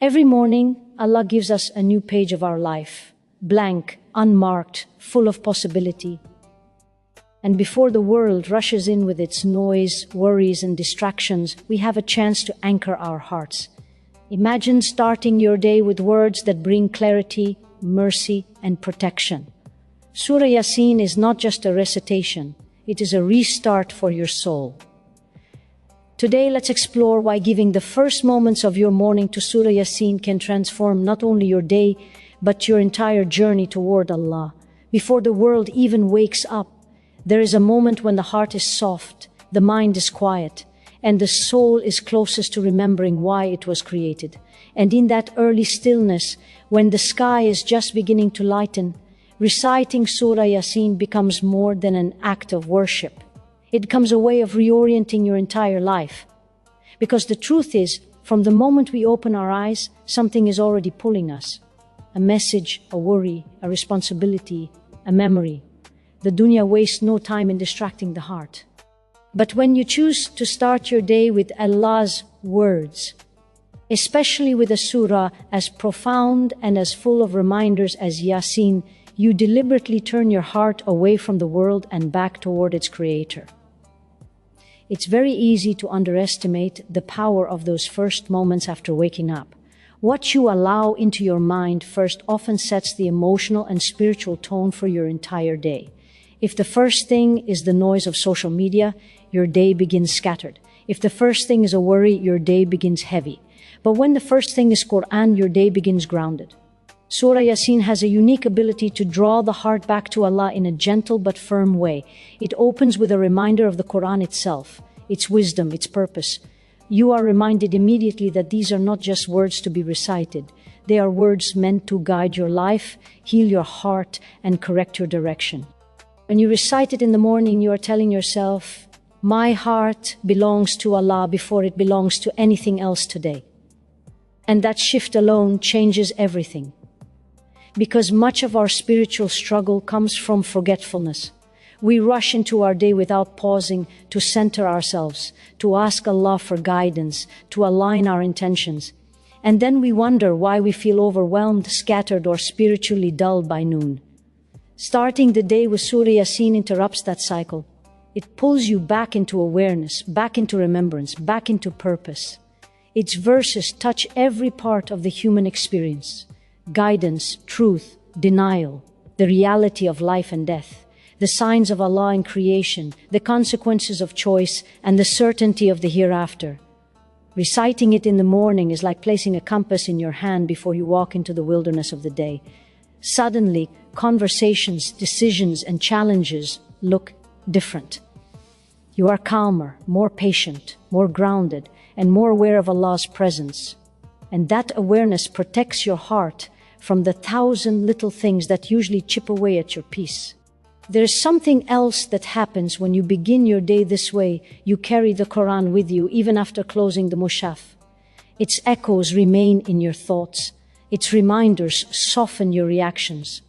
Every morning, Allah gives us a new page of our life, blank, unmarked, full of possibility. And before the world rushes in with its noise, worries, and distractions, we have a chance to anchor our hearts. Imagine starting your day with words that bring clarity, mercy, and protection. Surah Ya-Seen is not just a recitation, it is a restart for your soul. Today, let's explore why giving the first moments of your morning to Surah Ya-Seen can transform not only your day, but your entire journey toward Allah. Before the world even wakes up, there is a moment when the heart is soft, the mind is quiet, and the soul is closest to remembering why it was created. And in that early stillness, when the sky is just beginning to lighten, reciting Surah Ya-Seen becomes more than an act of worship. It becomes a way of reorienting your entire life. Because the truth is, from the moment we open our eyes, something is already pulling us. A message, a worry, a responsibility, a memory. The dunya wastes no time in distracting the heart. But when you choose to start your day with Allah's words, especially with a surah as profound and as full of reminders as Yaseen, you deliberately turn your heart away from the world and back toward its creator. It's very easy to underestimate the power of those first moments after waking up. What you allow into your mind first often sets the emotional and spiritual tone for your entire day. If the first thing is the noise of social media, your day begins scattered. If the first thing is a worry, your day begins heavy. But when the first thing is Qur'an, your day begins grounded. Surah Ya-Seen has a unique ability to draw the heart back to Allah in a gentle but firm way. It opens with a reminder of the Qur'an itself, its wisdom, its purpose. You are reminded immediately that these are not just words to be recited. They are words meant to guide your life, heal your heart, and correct your direction. When you recite it in the morning, you are telling yourself, "My heart belongs to Allah before it belongs to anything else today." And that shift alone changes everything. Because much of our spiritual struggle comes from forgetfulness. We rush into our day without pausing to center ourselves, to ask Allah for guidance, to align our intentions. And then we wonder why we feel overwhelmed, scattered, or spiritually dull by noon. Starting the day with Surah Ya-Seen interrupts that cycle. It pulls you back into awareness, back into remembrance, back into purpose. Its verses touch every part of the human experience. Guidance, truth, denial, the reality of life and death, the signs of Allah in creation, the consequences of choice, and the certainty of the hereafter. Reciting it in the morning is like placing a compass in your hand before you walk into the wilderness of the day. Suddenly, conversations, decisions, and challenges look different. You are calmer, more patient, more grounded, and more aware of Allah's presence. And that awareness protects your heart from the 1,000 little things that usually chip away at your peace. There's something else that happens when you begin your day this way. You carry the Qur'an with you even after closing the mushaf. Its echoes remain in your thoughts. Its reminders soften your reactions.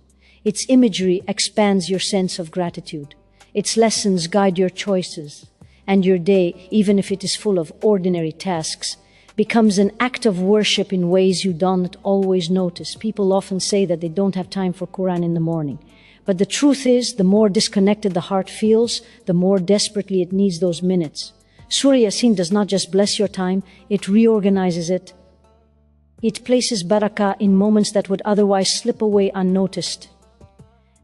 Its imagery expands your sense of gratitude. Its lessons guide your choices. And your day, even if it is full of ordinary tasks, becomes an act of worship in ways you don't always notice. People often say that they don't have time for Qur'an in the morning. But the truth is, the more disconnected the heart feels, the more desperately it needs those minutes. Surah Ya-Seen does not just bless your time, it reorganizes it. It places Barakah in moments that would otherwise slip away unnoticed.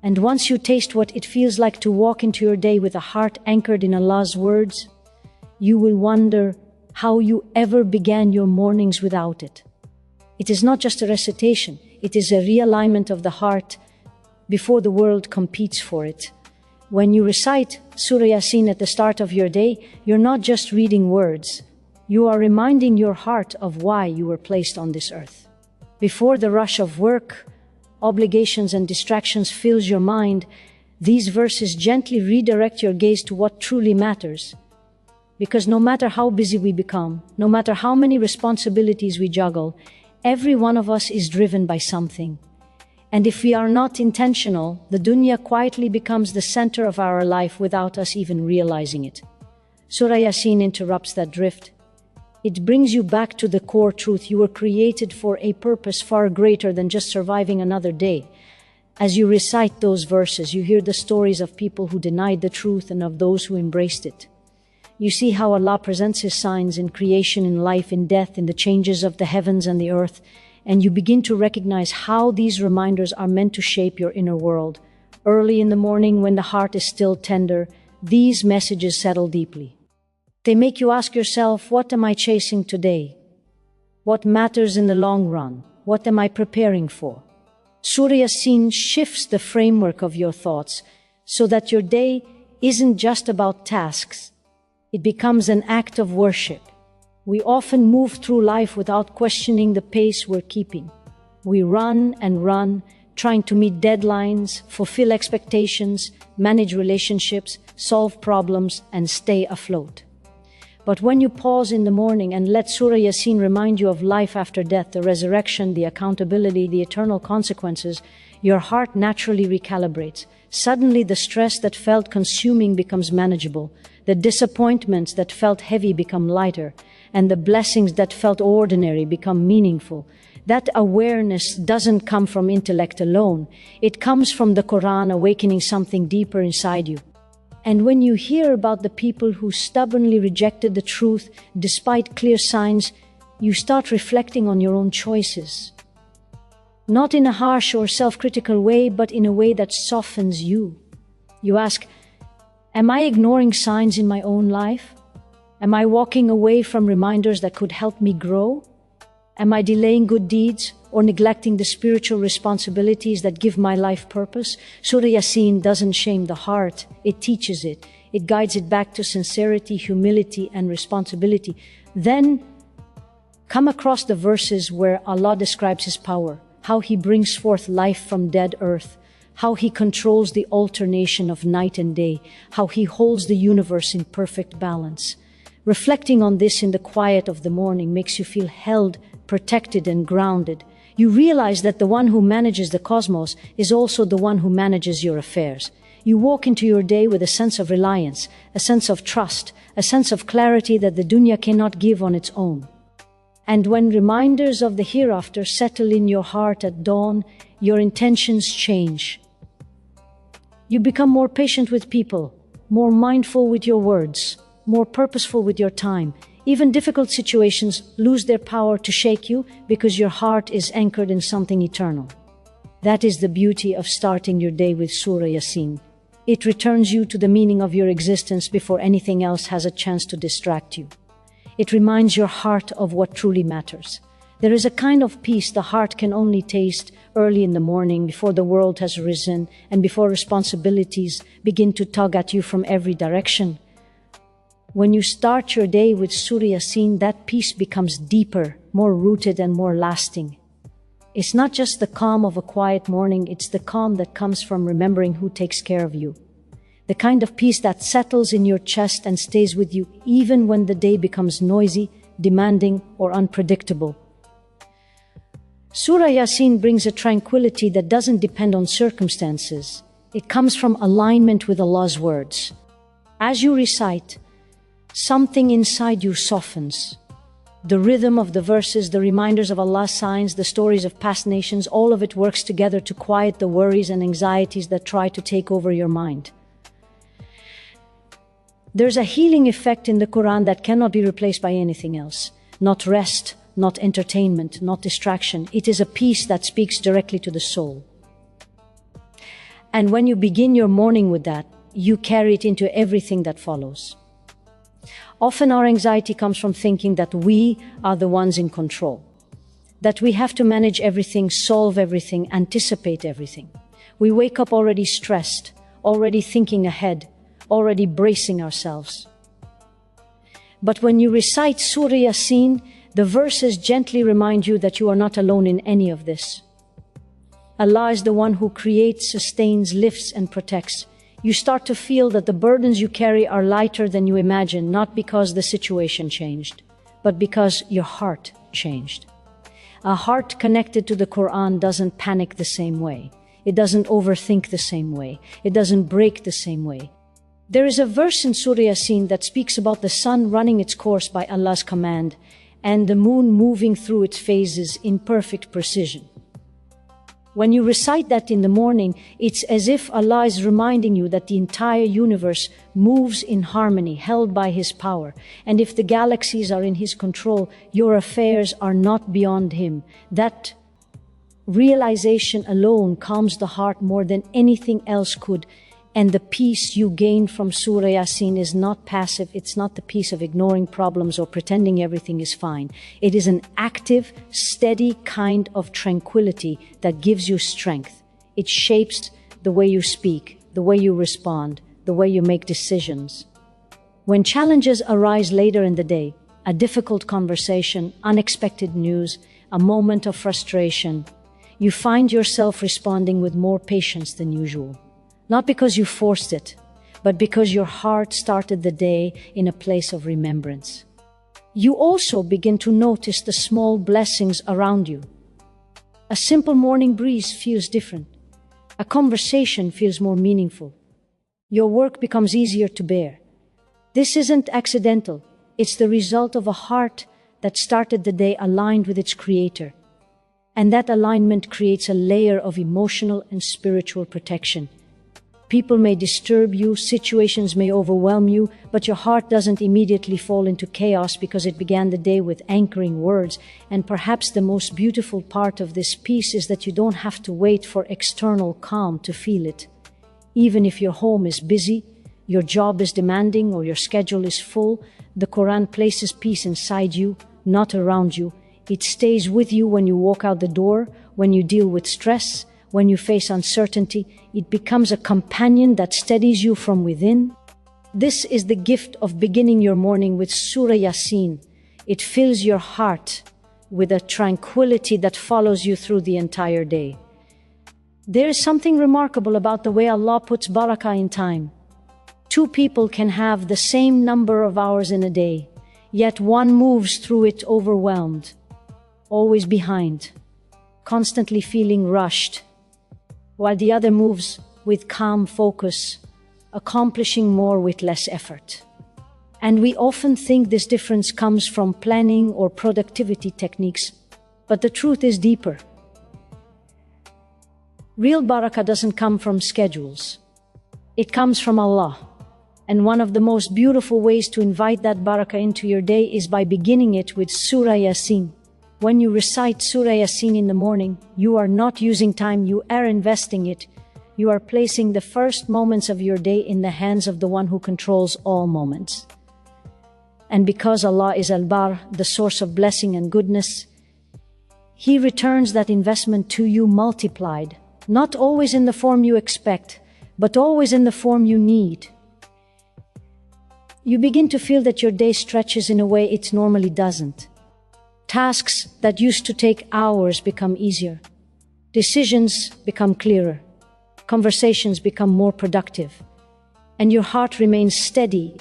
And once you taste what it feels like to walk into your day with a heart anchored in Allah's words, you will wonder how you ever began your mornings without it. It is not just a recitation, it is a realignment of the heart before the world competes for it. When you recite Surah Ya-Seen at the start of your day, you're not just reading words. You are reminding your heart of why you were placed on this earth. Before the rush of work, obligations, and distractions fills your mind, these verses gently redirect your gaze to what truly matters. Because no matter how busy we become, no matter how many responsibilities we juggle, every one of us is driven by something. And if we are not intentional, the dunya quietly becomes the center of our life without us even realizing it. Surah Ya-Seen interrupts that drift. It brings you back to the core truth. You were created for a purpose far greater than just surviving another day. As you recite those verses, you hear the stories of people who denied the truth and of those who embraced it. You see how Allah presents His signs in creation, in life, in death, in the changes of the heavens and the earth, and you begin to recognize how these reminders are meant to shape your inner world. Early in the morning, when the heart is still tender, these messages settle deeply. They make you ask yourself, what am I chasing today? What matters in the long run? What am I preparing for? Surah Ya-Seen shifts the framework of your thoughts so that your day isn't just about tasks. It becomes an act of worship. We often move through life without questioning the pace we're keeping. We run and run, trying to meet deadlines, fulfill expectations, manage relationships, solve problems, and stay afloat. But when you pause in the morning and let Surah Ya-Seen remind you of life after death, the resurrection, the accountability, the eternal consequences, your heart naturally recalibrates. Suddenly the stress that felt consuming becomes manageable, the disappointments that felt heavy become lighter, and the blessings that felt ordinary become meaningful. That awareness doesn't come from intellect alone. It comes from the Qur'an awakening something deeper inside you. And when you hear about the people who stubbornly rejected the truth despite clear signs, you start reflecting on your own choices. Not in a harsh or self-critical way, but in a way that softens you. You ask, am I ignoring signs in my own life? Am I walking away from reminders that could help me grow? Am I delaying good deeds or neglecting the spiritual responsibilities that give my life purpose? Surah Ya-Seen doesn't shame the heart, it teaches it. It guides it back to sincerity, humility, and responsibility. Then come across the verses where Allah describes His power, how He brings forth life from dead earth, how He controls the alternation of night and day, how He holds the universe in perfect balance. Reflecting on this in the quiet of the morning makes you feel held, protected, and grounded. You realize that the one who manages the cosmos is also the one who manages your affairs. You walk into your day with a sense of reliance, a sense of trust, a sense of clarity that the dunya cannot give on its own. And when reminders of the hereafter settle in your heart at dawn, your intentions change. You become more patient with people, more mindful with your words, more purposeful with your time. Even difficult situations lose their power to shake you because your heart is anchored in something eternal. That is the beauty of starting your day with Surah Ya-Seen. It returns you to the meaning of your existence before anything else has a chance to distract you. It reminds your heart of what truly matters. There is a kind of peace the heart can only taste early in the morning, before the world has risen and before responsibilities begin to tug at you from every direction. When you start your day with Surah Ya-Seen, that peace becomes deeper, more rooted, and more lasting. It's not just the calm of a quiet morning, it's the calm that comes from remembering who takes care of you. The kind of peace that settles in your chest and stays with you even when the day becomes noisy, demanding, or unpredictable. Surah Ya-Seen brings a tranquility that doesn't depend on circumstances. It comes from alignment with Allah's words. As you recite, something inside you softens. The rhythm of the verses, the reminders of Allah's signs, the stories of past nations, all of it works together to quiet the worries and anxieties that try to take over your mind. There's a healing effect in the Qur'an that cannot be replaced by anything else. Not rest, not entertainment, not distraction. It is a peace that speaks directly to the soul. And when you begin your morning with that, you carry it into everything that follows. Often our anxiety comes from thinking that we are the ones in control, that we have to manage everything, solve everything, anticipate everything. We wake up already stressed, already thinking ahead, already bracing ourselves. But when you recite Surah Ya-Seen, the verses gently remind you that you are not alone in any of this. Allah is the one who creates, sustains, lifts, and protects. You start to feel that the burdens you carry are lighter than you imagine, not because the situation changed, but because your heart changed. A heart connected to the Qur'an doesn't panic the same way. It doesn't overthink the same way. It doesn't break the same way. There is a verse in Surah Ya-Seen that speaks about the sun running its course by Allah's command, and the moon moving through its phases in perfect precision. When you recite that in the morning, it's as if Allah is reminding you that the entire universe moves in harmony, held by His power. And if the galaxies are in His control, your affairs are not beyond Him. That realization alone calms the heart more than anything else could. And the peace you gain from Surah Ya-Seen is not passive. It's not the peace of ignoring problems or pretending everything is fine. It is an active, steady kind of tranquility that gives you strength. It shapes the way you speak, the way you respond, the way you make decisions. When challenges arise later in the day, a difficult conversation, unexpected news, a moment of frustration, you find yourself responding with more patience than usual. Not because you forced it, but because your heart started the day in a place of remembrance. You also begin to notice the small blessings around you. A simple morning breeze feels different. A conversation feels more meaningful. Your work becomes easier to bear. This isn't accidental. It's the result of a heart that started the day aligned with its Creator. And that alignment creates a layer of emotional and spiritual protection. People may disturb you, situations may overwhelm you, but your heart doesn't immediately fall into chaos because it began the day with anchoring words. And perhaps the most beautiful part of this peace is that you don't have to wait for external calm to feel it. Even if your home is busy, your job is demanding, or your schedule is full, the Qur'an places peace inside you, not around you. It stays with you when you walk out the door, when you deal with stress, when you face uncertainty. It becomes a companion that steadies you from within. This is the gift of beginning your morning with Surah Ya-Seen. It fills your heart with a tranquility that follows you through the entire day. There is something remarkable about the way Allah puts barakah in time. Two people can have the same number of hours in a day, yet one moves through it overwhelmed, always behind, constantly feeling rushed, while the other moves with calm focus, accomplishing more with less effort. And we often think this difference comes from planning or productivity techniques, but the truth is deeper. Real barakah doesn't come from schedules. It comes from Allah. And one of the most beautiful ways to invite that barakah into your day is by beginning it with Surah Ya-Seen. When you recite Surah Ya-Seen in the morning, you are not using time, you are investing it. You are placing the first moments of your day in the hands of the one who controls all moments. And because Allah is Al-Bar, the source of blessing and goodness, He returns that investment to you multiplied, not always in the form you expect, but always in the form you need. You begin to feel that your day stretches in a way it normally doesn't. Tasks that used to take hours become easier. Decisions become clearer. Conversations become more productive. And your heart remains steady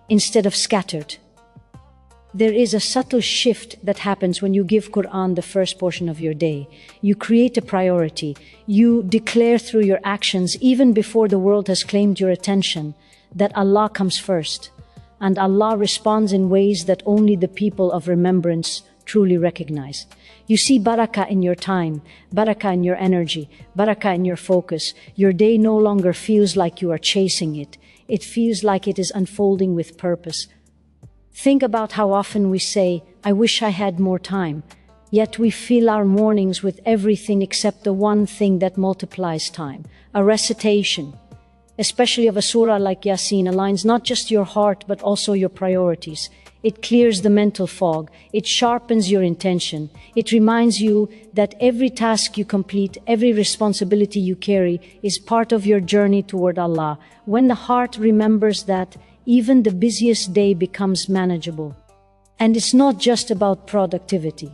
instead of scattered. There is a subtle shift that happens when you give Qur'an the first portion of your day. You create a priority. You declare through your actions, even before the world has claimed your attention, that Allah comes first. And Allah responds in ways that only the people of remembrance truly recognize. You see barakah in your time, barakah in your energy, barakah in your focus. Your day no longer feels like you are chasing it. It feels like it is unfolding with purpose. Think about how often we say, "I wish I had more time," yet we fill our mornings with everything except the one thing that multiplies time, a recitation. Especially of a surah like Yaseen aligns not just your heart but also your priorities. It clears the mental fog. It sharpens your intention. It reminds you that every task you complete, every responsibility you carry is part of your journey toward Allah. When the heart remembers that, even the busiest day becomes manageable. And it's not just about productivity.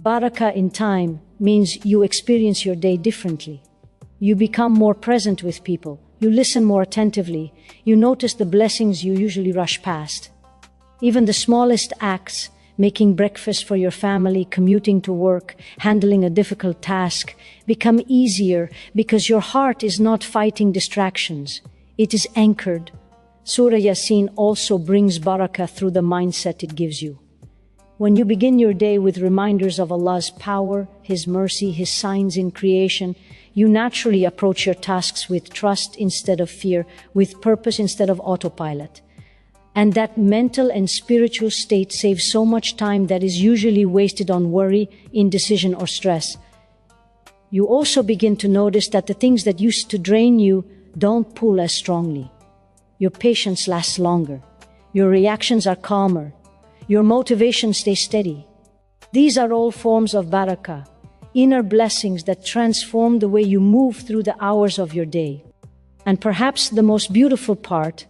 Barakah in time means you experience your day differently. You become more present with people. You listen more attentively. You notice the blessings you usually rush past. Even the smallest acts, making breakfast for your family, commuting to work, handling a difficult task, become easier because your heart is not fighting distractions. It is anchored. Surah Ya-Seen also brings barakah through the mindset it gives you. When you begin your day with reminders of Allah's power, His mercy, His signs in creation, you naturally approach your tasks with trust instead of fear, with purpose instead of autopilot. And that mental and spiritual state saves so much time that is usually wasted on worry, indecision, or stress. You also begin to notice that the things that used to drain you don't pull as strongly. Your patience lasts longer. Your reactions are calmer. Your motivation stays steady. These are all forms of barakah, inner blessings that transform the way you move through the hours of your day. And perhaps the most beautiful part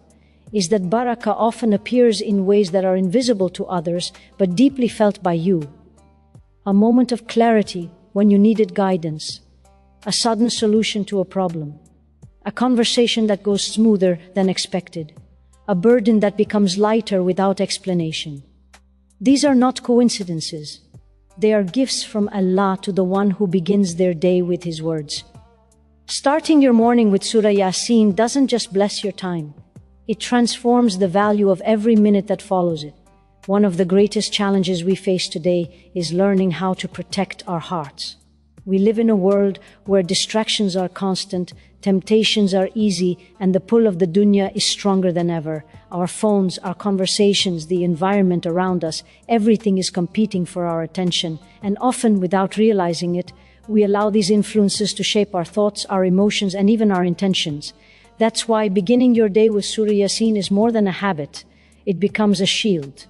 is that barakah often appears in ways that are invisible to others but deeply felt by you. A moment of clarity when you needed guidance, a sudden solution to a problem, a conversation that goes smoother than expected, a burden that becomes lighter without explanation. These are not coincidences. They are gifts from Allah to the one who begins their day with His words. Starting your morning with Surah Ya-Seen doesn't just bless your time. It transforms the value of every minute that follows it. One of the greatest challenges we face today is learning how to protect our hearts. We live in a world where distractions are constant, temptations are easy, and the pull of the dunya is stronger than ever. Our phones, our conversations, the environment around us, everything is competing for our attention, and often without realizing it, we allow these influences to shape our thoughts, our emotions, and even our intentions. That's why beginning your day with Surah Ya-Seen is more than a habit. It becomes a shield.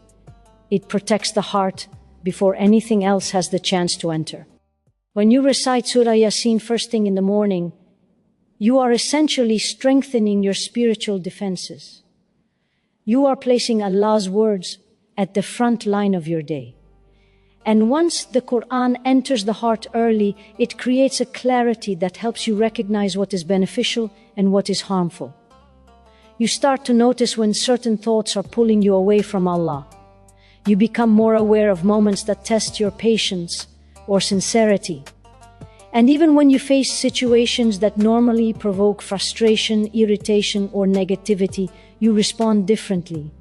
It protects the heart before anything else has the chance to enter. When you recite Surah Ya-Seen first thing in the morning, you are essentially strengthening your spiritual defenses. You are placing Allah's words at the front line of your day. And once the Qur'an enters the heart early, it creates a clarity that helps you recognize what is beneficial and what is harmful. You start to notice when certain thoughts are pulling you away from Allah. You become more aware of moments that test your patience or sincerity. And even when you face situations that normally provoke frustration, irritation, or negativity, you respond differently.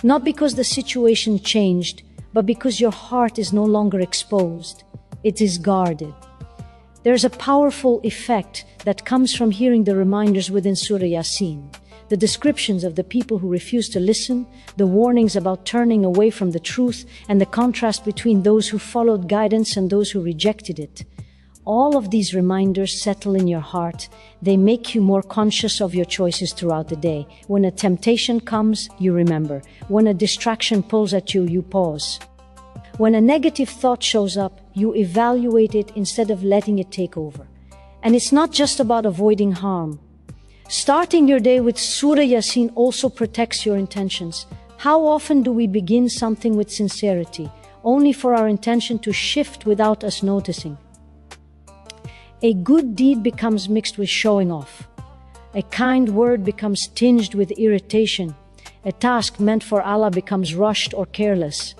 Not because the situation changed, but because your heart is no longer exposed. It is guarded. There's a powerful effect that comes from hearing the reminders within Surah Ya-Seen, the descriptions of the people who refuse to listen, the warnings about turning away from the truth, and the contrast between those who followed guidance and those who rejected it. All of these reminders settle in your heart. They make you more conscious of your choices throughout the day. When a temptation comes, you remember. When a distraction pulls at you, you pause. When a negative thought shows up, you evaluate it instead of letting it take over. And it's not just about avoiding harm. Starting your day with Surah Ya-Seen also protects your intentions. How often do we begin something with sincerity, only for our intention to shift without us noticing? A good deed becomes mixed with showing off. A kind word becomes tinged with irritation. A task meant for Allah becomes rushed or careless.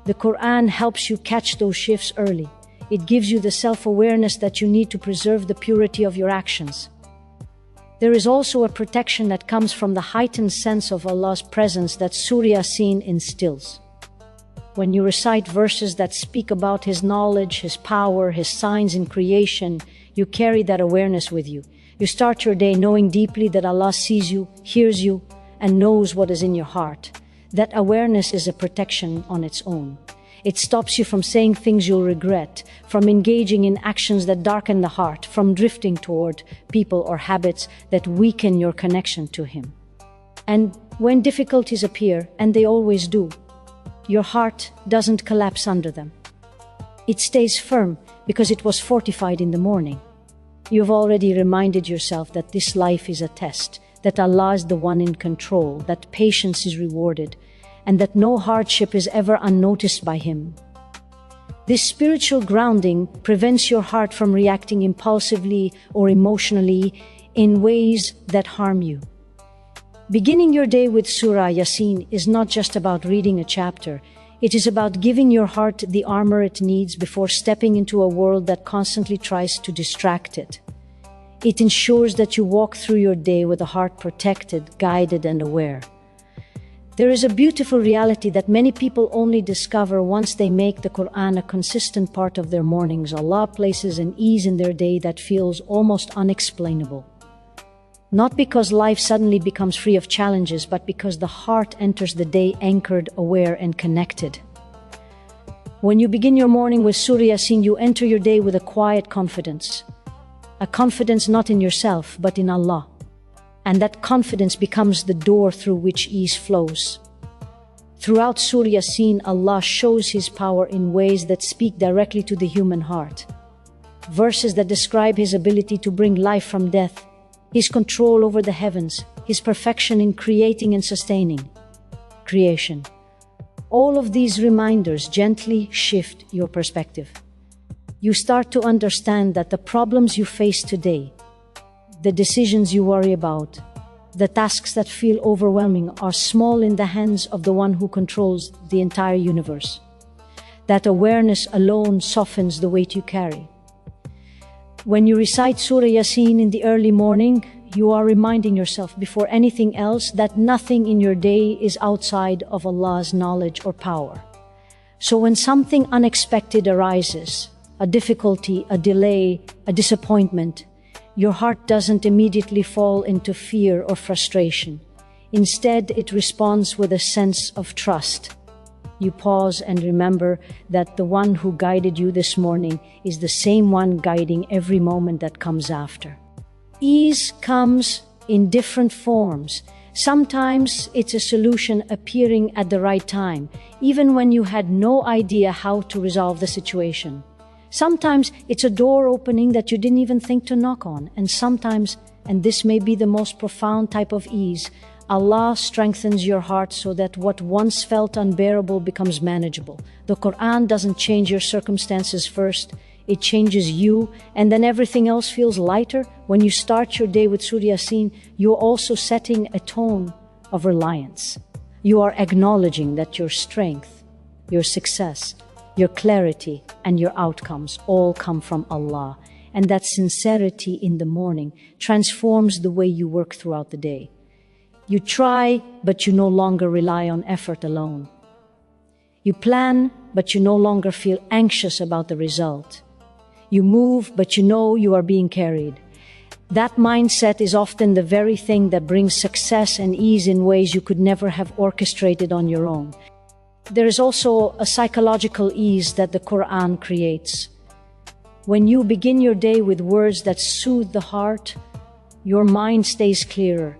The Qur'an helps you catch those shifts early. It gives you the self-awareness that you need to preserve the purity of your actions. There is also a protection that comes from the heightened sense of Allah's presence that Surah Ya-Seen instills. When you recite verses that speak about His knowledge, His power, His signs in creation, you carry that awareness with you. You start your day knowing deeply that Allah sees you, hears you, and knows what is in your heart. That awareness is a protection on its own. It stops you from saying things you'll regret, from engaging in actions that darken the heart, from drifting toward people or habits that weaken your connection to Him. And when difficulties appear, and they always do, your heart doesn't collapse under them. It stays firm because it was fortified in the morning. You've already reminded yourself that this life is a test, that Allah is the one in control, that patience is rewarded, and that no hardship is ever unnoticed by Him. This spiritual grounding prevents your heart from reacting impulsively or emotionally in ways that harm you. Beginning your day with Surah Ya-Seen is not just about reading a chapter. It is about giving your heart the armor it needs before stepping into a world that constantly tries to distract it. It ensures that you walk through your day with a heart protected, guided, and aware. There is a beautiful reality that many people only discover once they make the Qur'an a consistent part of their mornings. Allah places an ease in their day that feels almost unexplainable. Not because life suddenly becomes free of challenges, but because the heart enters the day anchored, aware, and connected. When you begin your morning with Surah Ya-Seen, you enter your day with a quiet confidence. A confidence not in yourself, but in Allah. And that confidence becomes the door through which ease flows. Throughout Surah Ya-Seen, Allah shows His power in ways that speak directly to the human heart. Verses that describe His ability to bring life from death, His control over the heavens, His perfection in creating and sustaining creation. All of these reminders gently shift your perspective. You start to understand that the problems you face today, the decisions you worry about, the tasks that feel overwhelming are small in the hands of the one who controls the entire universe. That awareness alone softens the weight you carry. When you recite Surah Ya-Seen in the early morning, you are reminding yourself before anything else that nothing in your day is outside of Allah's knowledge or power. So when something unexpected arises, a difficulty, a delay, a disappointment, your heart doesn't immediately fall into fear or frustration. Instead, it responds with a sense of trust. You pause and remember that the one who guided you this morning is the same one guiding every moment that comes after. Ease comes in different forms. Sometimes it's a solution appearing at the right time, even when you had no idea how to resolve the situation. Sometimes it's a door opening that you didn't even think to knock on. And sometimes, and this may be the most profound type of ease, Allah strengthens your heart so that what once felt unbearable becomes manageable. The Qur'an doesn't change your circumstances first, it changes you, and then everything else feels lighter. When you start your day with Surah Ya-Seen, you're also setting a tone of reliance. You are acknowledging that your strength, your success, your clarity, and your outcomes all come from Allah, and that sincerity in the morning transforms the way you work throughout the day. You try, but you no longer rely on effort alone. You plan, but you no longer feel anxious about the result. You move, but you know you are being carried. That mindset is often the very thing that brings success and ease in ways you could never have orchestrated on your own. There is also a psychological ease that the Qur'an creates. When you begin your day with words that soothe the heart, your mind stays clearer.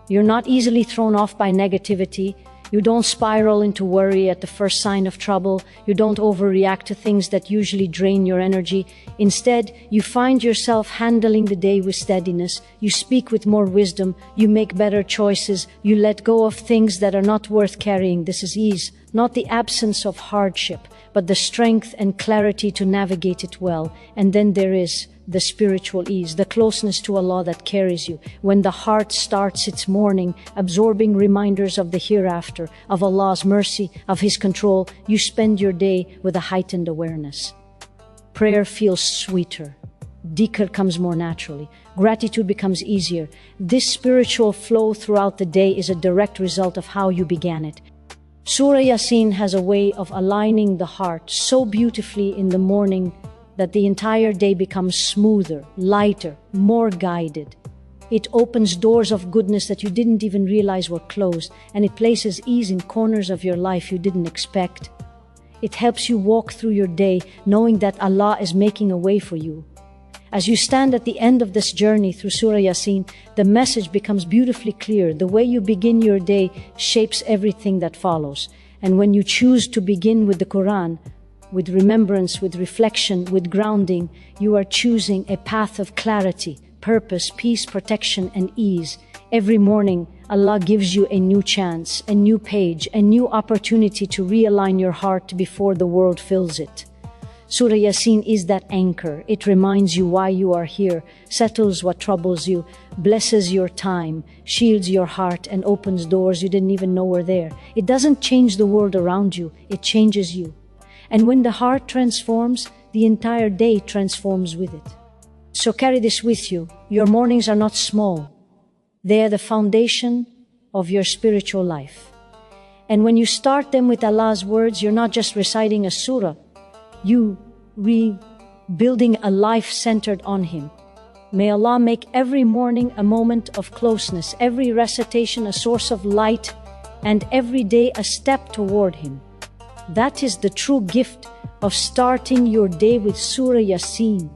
You're not easily thrown off by negativity. You don't spiral into worry at the first sign of trouble. You don't overreact to things that usually drain your energy. Instead, you find yourself handling the day with steadiness. You speak with more wisdom. You make better choices. You let go of things that are not worth carrying. This is ease, not the absence of hardship, but the strength and clarity to navigate it well. And then there is the spiritual ease, the closeness to Allah that carries you. When the heart starts its morning, absorbing reminders of the hereafter, of Allah's mercy, of His control, you spend your day with a heightened awareness. Prayer feels sweeter. Dhikr comes more naturally. Gratitude becomes easier. This spiritual flow throughout the day is a direct result of how you began it. Surah Ya-Seen has a way of aligning the heart so beautifully in the morning that the entire day becomes smoother, lighter, more guided. It opens doors of goodness that you didn't even realize were closed, and it places ease in corners of your life you didn't expect. It helps you walk through your day knowing that Allah is making a way for you. As you stand at the end of this journey through Surah Ya-Seen, the message becomes beautifully clear. The way you begin your day shapes everything that follows. And when you choose to begin with the Qur'an, with remembrance, with reflection, with grounding, you are choosing a path of clarity, purpose, peace, protection, and ease. Every morning, Allah gives you a new chance, a new page, a new opportunity to realign your heart before the world fills it. Surah Ya-Seen is that anchor. It reminds you why you are here, settles what troubles you, blesses your time, shields your heart, and opens doors you didn't even know were there. It doesn't change the world around you, it changes you. And when the heart transforms, the entire day transforms with it. So carry this with you. Your mornings are not small. They are the foundation of your spiritual life. And when you start them with Allah's words, you're not just reciting a surah, you rebuilding a life centered on Him. May Allah make every morning a moment of closeness, every recitation a source of light, and every day a step toward Him. That is the true gift of starting your day with Surah Ya-Seen.